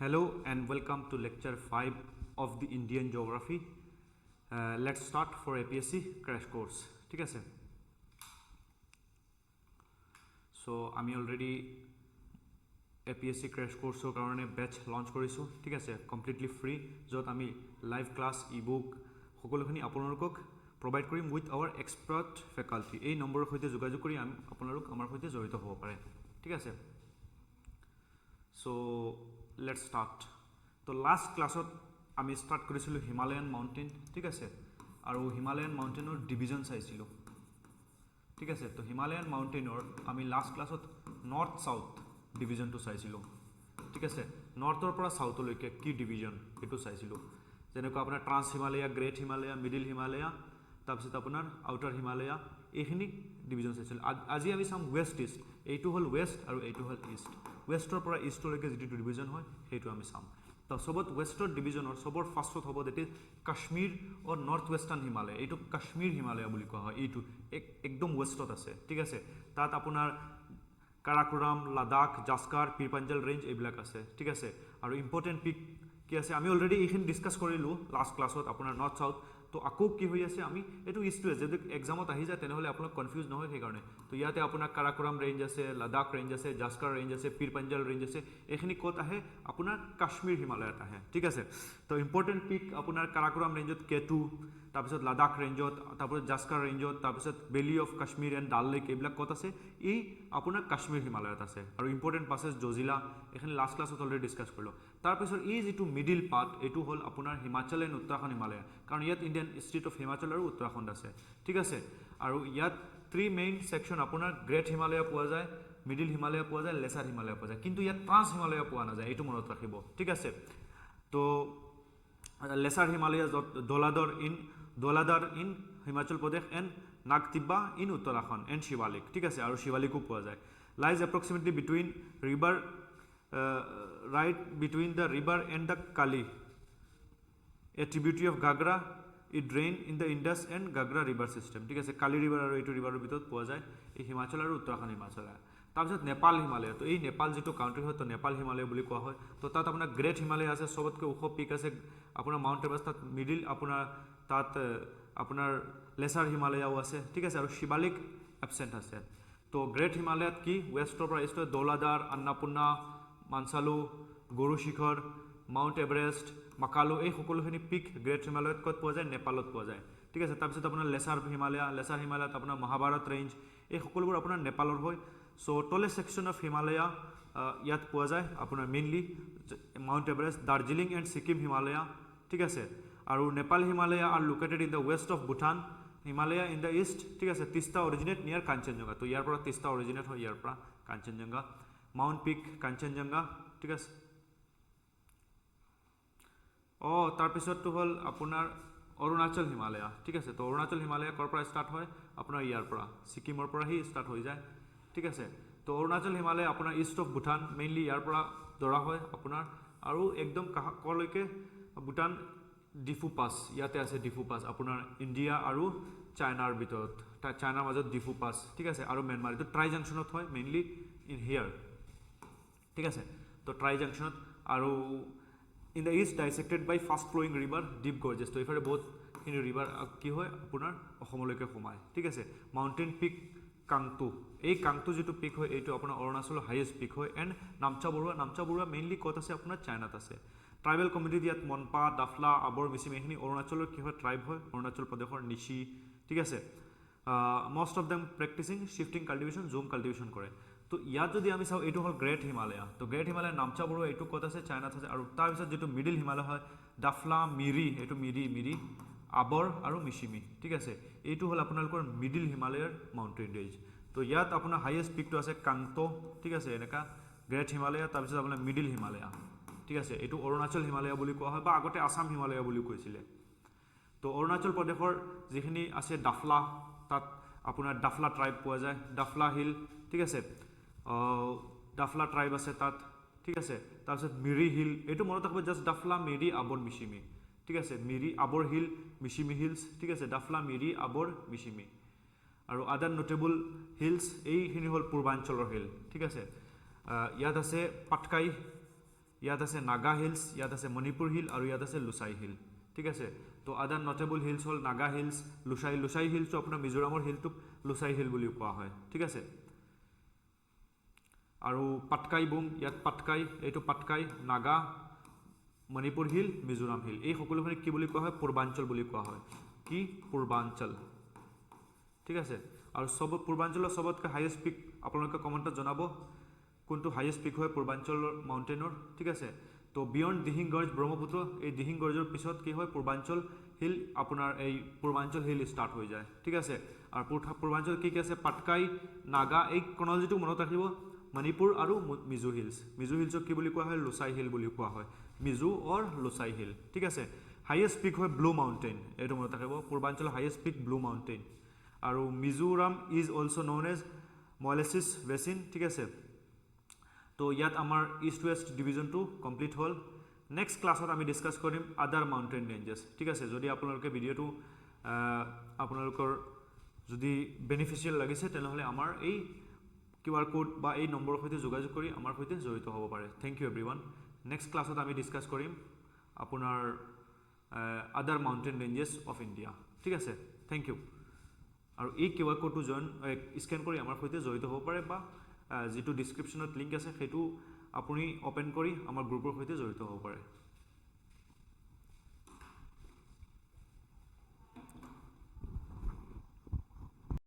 Hello and welcome to lecture 5 of the Indian Geography. Let's start for APSC crash course. ঠিক আছে, so আমি already APSC crash course কাৰণে batch launch কৰিছোঁ. ঠিক আছে, completely free, য'ত আমি live class, ebook সকলোখিনি আপোনালোকক provide কৰিম with our expert faculty. এই নম্বৰৰ সৈতে যোগাযোগ কৰি আপোনালোক আমাৰ সৈতে জড়িত হ'ব পাৰে. ঠিক আছে, so let's start. তো লাষ্ট ক্লাছত আমি ষ্টাৰ্ট কৰিছিলোঁ হিমালয়ান মাউণ্টেইন. ঠিক আছে, আৰু হিমালয়ান মাউণ্টেইনৰ ডিভিজন চাইছিলোঁ. ঠিক আছে, তো হিমালয়ান মাউণ্টেইনৰ আমি লাষ্ট ক্লাছত নৰ্থ চাউথ ডিভিজনটো চাইছিলোঁ. ঠিক আছে, নৰ্থৰ পৰা চাউথলৈকে কি ডিভিজন সেইটো চাইছিলোঁ. যেনেকুৱা আপোনাৰ trans Himalaya, great Himalaya, middle Himalaya, তাৰপিছত আপোনাৰ আউটাৰ হিমালয়া, এইখিনি ডিভিজন চাইছিলোঁ. আজি আমি চাম ৱেষ্ট ইষ্ট. এইটো হ'ল ৱেষ্ট আৰু এইটো হ'ল ইষ্ট. ৱেষ্টৰ পৰা ইষ্টলৈকে যিটো ডিভিজন হয় সেইটো আমি চাম. তো চবত ৱেষ্টৰ ডিভিজনৰ চবৰ ফাৰ্ষ্টত হ'ব that is Kashmir or north western Himalaya. এইটো কাশ্মীৰ হিমালয়া বুলি কোৱা হয়. এইটো একদম ৱেষ্টত আছে. ঠিক আছে, তাত আপোনাৰ কাৰাকোৰাম, লাডাখ, জাস্কাৰ, পীৰপাঞ্জাল ৰেঞ্জ এইবিলাক আছে. ঠিক আছে, আৰু ইম্পৰ্টেণ্ট পিক কি আছে আমি অলৰেডি এইখিনি ডিছকাছ কৰিলোঁ লাষ্ট ক্লাছত আপোনাৰ নৰ্থ চাউথ. তো আকৌ কি হৈ আছে আমি এইটো ইষ্টটোৱে যদি এক্সামত আহি যায় তেনেহ'লে আপোনাক কনফিউজ নহয় সেইকাৰণে. তো ইয়াতে আপোনাৰ কাৰাকোৰাম ৰেঞ্জ আছে, লাডাখ ৰেঞ্জ আছে, জাস্কাৰ ৰেঞ্জ আছে, পীৰপাঞ্জাল ৰেঞ্জ আছে. এইখিনি ক'ত আহে? আপোনাৰ কাশ্মীৰ হিমালয়ত আহে. ঠিক আছে, তো ইম্পৰ্টেণ্ট পিক আপোনাৰ কাৰাকোৰাম ৰেঞ্জত K2, তাৰপিছত লাডাখ ৰেঞ্জত, তাৰপিছত জাস্কাৰ ৰেঞ্জত, তাৰপিছত valley of Kashmir and Dal lake, এইবিলাক ক'ত আছে? এই আপোনাৰ কাশ্মীৰ হিমালয়ত আছে. আৰু ইম্পৰ্টেণ্ট পাছেছ জজিলা, এইখিনি লাষ্ট ক্লাছত অলৰেডি ডিছকাছ কৰিলোঁ. তাৰপিছত এই যিটো মিডিল পাৰ্ট এইটো হ'ল আপোনাৰ হিমাচল এণ্ড উত্তৰাখণ্ড হিমালয়, কাৰণ ইয়াত ইণ্ডিয়ান ষ্টেট অফ হিমাচল আৰু উত্তৰাখণ্ড আছে. ঠিক আছে, আৰু ইয়াত 3 মেইন ছেকশ্যন আপোনাৰ গ্ৰেট হিমালয়া পোৱা যায়, মিডিল হিমালয়া পোৱা যায়, লেছাৰ হিমালয়া পোৱা যায়, কিন্তু ইয়াত ট্ৰান্স হিমালয়া পোৱা নাযায়. এইটো মনত ৰাখিব. ঠিক আছে, তো lesser Himalaya Dhauladhar in Himachal Pradesh and Nagtibba in Uttarakhand and Shivalik. ঠিক আছে, আৰু শিৱালিকো পোৱা যায়. Lies approximately between river right between the river and the Kali, a tributary of Gagra. It drain in the Indus and Gagra river system. ঠিক আছে, কালি ৰিভাৰ আৰু এইটো ৰিভাৰৰ ভিতৰত পোৱা যায় এই হিমাচল আৰু উত্তৰাখণ্ড হিমাচল. তাৰপিছত নেপাল হিমালয়. তো এই নেপাল যিটো কাউণ্ট্ৰি হয় তো নেপাল হিমালয় বুলি কোৱা হয়. তো তাত আপোনাৰ গ্ৰেট হিমালয় আছে, চবতকৈ ওখ পিক আছে আপোনাৰ মাউণ্ট এভাৰেষ্ট. তাত মিডিল আপোনাৰ তাত আপোনাৰ লেছাৰ হিমালয়াও আছে. ঠিক আছে, আৰু শিৱালিক এবচেণ্ট আছে. তো গ্ৰেট হিমালয়াত কি ৱেষ্টৰ পৰা ইষ্টৰ দৌলাদাৰ, আন্নাপূৰ্ণা, মানচালু, গৰু শিখৰ, মাউণ্ট এভাৰেষ্ট, মাকালু, এই সকলোখিনি পিক গ্ৰেট হিমালয়ত ক'ত পোৱা যায়? নেপালত পোৱা যায়. ঠিক আছে, তাৰপিছত আপোনাৰ লেছাৰ হিমালয়ত আপোনাৰ মহাভাৰত ৰেঞ্জ, এই সকলোবোৰ আপোনাৰ নেপালৰ হয়. So' tallest section of Himalaya ইয়াত পোৱা যায় আপোনাৰ mainly Mount Everest, Darjeeling and Sikkim Himalaya. ঠিক আছে, আৰু Nepal Himalaya are located in the west of Bhutan, Himalaya in the east. ঠিক আছে, তিষ্টা অৰিজিনেট নিয়াৰ কাঞ্চনজংঘা. তো ইয়াৰ পৰা তিষ্টা অৰিজিনেট হয়, ইয়াৰ পৰা কাঞ্চনজংঘা, মাউণ্ট পিক কাঞ্চনজংঘা. ঠিক আছে, তাৰপিছতটো হ'ল আপোনাৰ অৰুণাচল হিমালয়া. ঠিক আছে, তো অৰুণাচল হিমালয়া ক'ৰ পৰা ষ্টাৰ্ট হয়? আপোনাৰ ইয়াৰ পৰা ছিকিমৰ পৰা সি ষ্টাৰ্ট হৈ যায়. ঠিক আছে, তো অৰুণাচল হিমালয়া আপোনাৰ ইষ্ট অফ ভূটান, মেইনলি ইয়াৰ পৰা ধৰা হয় আপোনাৰ, আৰু একদম ক'লৈকে ভূটান ডিফু পাছ, ইয়াতে আছে ডিফু পাছ আপোনাৰ ইণ্ডিয়া আৰু চাইনাৰ ভিতৰত, চাইনাৰ মাজত ডিফু পাছ. ঠিক আছে, আৰু ম্যানমাৰ, এইটো ট্ৰাই জাংচনত হয় মেইনলি ইন হিয়াৰ. ঠিক আছে, তো ট্ৰাই জাংচনত, আৰু in the east dissected by fast flowing river deep gorges. তো এইফালে বহুতখিনি ৰিভাৰ কি হয় আপোনাৰ অসমলৈকে সোমায়. ঠিক আছে, মাউণ্টেইন পিক কাংটু, এই কাংটু যিটো পিক হয় এইটো আপোনাৰ অৰুণাচলৰ হাইয়েষ্ট পিক হয়. এণ্ড নামচা বৰুৱা মেইনলি ক'ত আছে? আপোনাৰ চাইনাত আছে. ট্ৰাইবেল কমিউনিটি ইয়াত মনপা, দাফলা, আবৰ, মিচিমি, এইখিনি অৰুণাচলৰ কি হয়? ট্ৰাইব হয়, অৰুণাচল প্ৰদেশৰ নিচি. ঠিক আছে, most of them practicing shifting cultivation, jhum cultivation কৰে. তো ইয়াত যদি আমি চাওঁ এইটো হ'ল গ্ৰেট হিমালয়া. তো গ্ৰেট হিমালয়া নামচা বৰুৱা এইটো ক'ত আছে? চাইনাত আছে. আৰু তাৰপিছত যিটো মিডিল হিমালয় হয় দাফলা, মিৰি, এইটো মিৰি, আবৰ আৰু মিচিমি. ঠিক আছে, এইটো হ'ল আপোনালোকৰ মিডিল হিমালয়ৰ মাউণ্টেইন ৰেঞ্জ. তো ইয়াত আপোনাৰ হাইয়েষ্ট পিকটো আছে কাংটো. ঠিক আছে, এনেকুৱা গ্ৰেট হিমালয়া, তাৰপিছত আপোনাৰ মিডিল হিমালয়া. ঠিক আছে, এইটো অৰুণাচল হিমালয়া বুলি কোৱা হয়, বা আগতে আছাম হিমালয়া বুলি কৈছিলে. তো অৰুণাচল প্ৰদেশৰ যিখিনি আছে ডাফলা, তাত আপোনাৰ ডাফলা ট্ৰাইব পোৱা যায়, ডাফলা হিল. ঠিক আছে, ডাফলা ট্ৰাইব আছে তাত. ঠিক আছে, তাৰপিছত মিৰি হিল, এইটো মনত ৰাখিব জাষ্ট ডাফলা, মিৰি, আবৰ, মিচিমি. ঠিক আছে, মিৰি, আবৰ হিল, মিচিমি হিলছ. ঠিক আছে, ডাফলা, মিৰি, আবৰ, মিচিমি. আৰু আদাৰ নোটেবল হিলছ, এইখিনি হ'ল পূৰ্বাঞ্চলৰ হিল. ঠিক আছে, ইয়াত আছে পাটকাই, ইয়াত আছে নাগা হিলছ, ইয়াত আছে মণিপুৰ হিল আৰু ইয়াত আছে লুচাই হিল, ঠিক আছে। তো আদাৰ নটেবল হিলছ হ'ল নাগা হিলছ, লুচাই হিলছটো আপোনাৰ মিজোৰামৰ হিলটোক লুচাই হিল বুলিও কোৱা হয়, ঠিক আছে। আৰু পাটকাই বুম, ইয়াত পাটকাই, এইটো পাটকাই, নাগা, মণিপুৰ হিল, মিজোৰাম হিল, এই সকলোখিনি কি বুলি কোৱা হয়? পূৰ্বাঞ্চল বুলি কোৱা হয়। কি? পূৰ্বাঞ্চল, ঠিক আছে। আৰু পূৰ্বাঞ্চলৰ চবতকৈ হাইয়েষ্ট পিক আপোনালোকে কমেণ্টত জনাব কোনটো হাইয়েষ্ট পিক হয় পূৰ্বাঞ্চলৰ মাউণ্টেইনৰ, ঠিক আছে। তো বিয়ণ্ড দিহিং গৰ্জ ব্ৰহ্মপুত্ৰ, এই দিহিং গৰ্জৰ পিছত কি হয়? পূৰ্বাঞ্চল হিল, আপোনাৰ এই পূৰ্বাঞ্চল হিল ষ্টাৰ্ট হৈ যায়, ঠিক আছে। আৰু পূৰ্বাঞ্চল কি কি আছে? পাটকাই, নাগা, এই ক্ৰনলজিটো মনত ৰাখিব, মণিপুৰ আৰু মিজো হিলছ। মিজো হিলছক কি বুলি কোৱা হয়? লুচাই হিল বুলি কোৱা হয়। মিজো অৰ লুচাই হিল, ঠিক আছে। হাইয়েষ্ট পিক হয় ব্লু মাউণ্টেইন, এইটো মনত ৰাখিব, পূৰ্বাঞ্চলৰ হাইয়েষ্ট পিক ব্লু মাউণ্টেইন। আৰু Mizoram is also' known as molasses basin, ঠিক আছে। তো ইয়াত আমাৰ ইষ্ট ৱেষ্ট ডিভিজনটো কমপ্লিট হ'ল। নেক্সট ক্লাছত আমি ডিছকাছ কৰিম আদাৰ মাউণ্টেইন ৰেঞ্জেছ, ঠিক আছে। যদি আপোনালোকে ভিডিঅ'টো আপোনালোকৰ যদি বেনিফিচিয়েল লাগিছে তেনেহ'লে আমাৰ এই QR কোড বা এই নম্বৰৰ সৈতে যোগাযোগ কৰি আমাৰ সৈতে জড়িত হ'ব পাৰে। Thank U everyone. নেক্সট ক্লাছত আমি ডিছকাছ কৰিম আপোনাৰ আদাৰ মাউণ্টেইন ৰেঞ্জেছ অফ ইণ্ডিয়া, ঠিক আছে। Thank you. আৰু এই QR কোডটো স্কেন কৰি আমাৰ সৈতে জড়িত হ'ব পাৰে, বা যিটো ডিছক্ৰিপশ্যনত লিংক আছে সেইটো আপুনি অ'পেন কৰি আমাৰ গ্ৰুপৰ সৈতে জড়িত হ'ব পাৰে।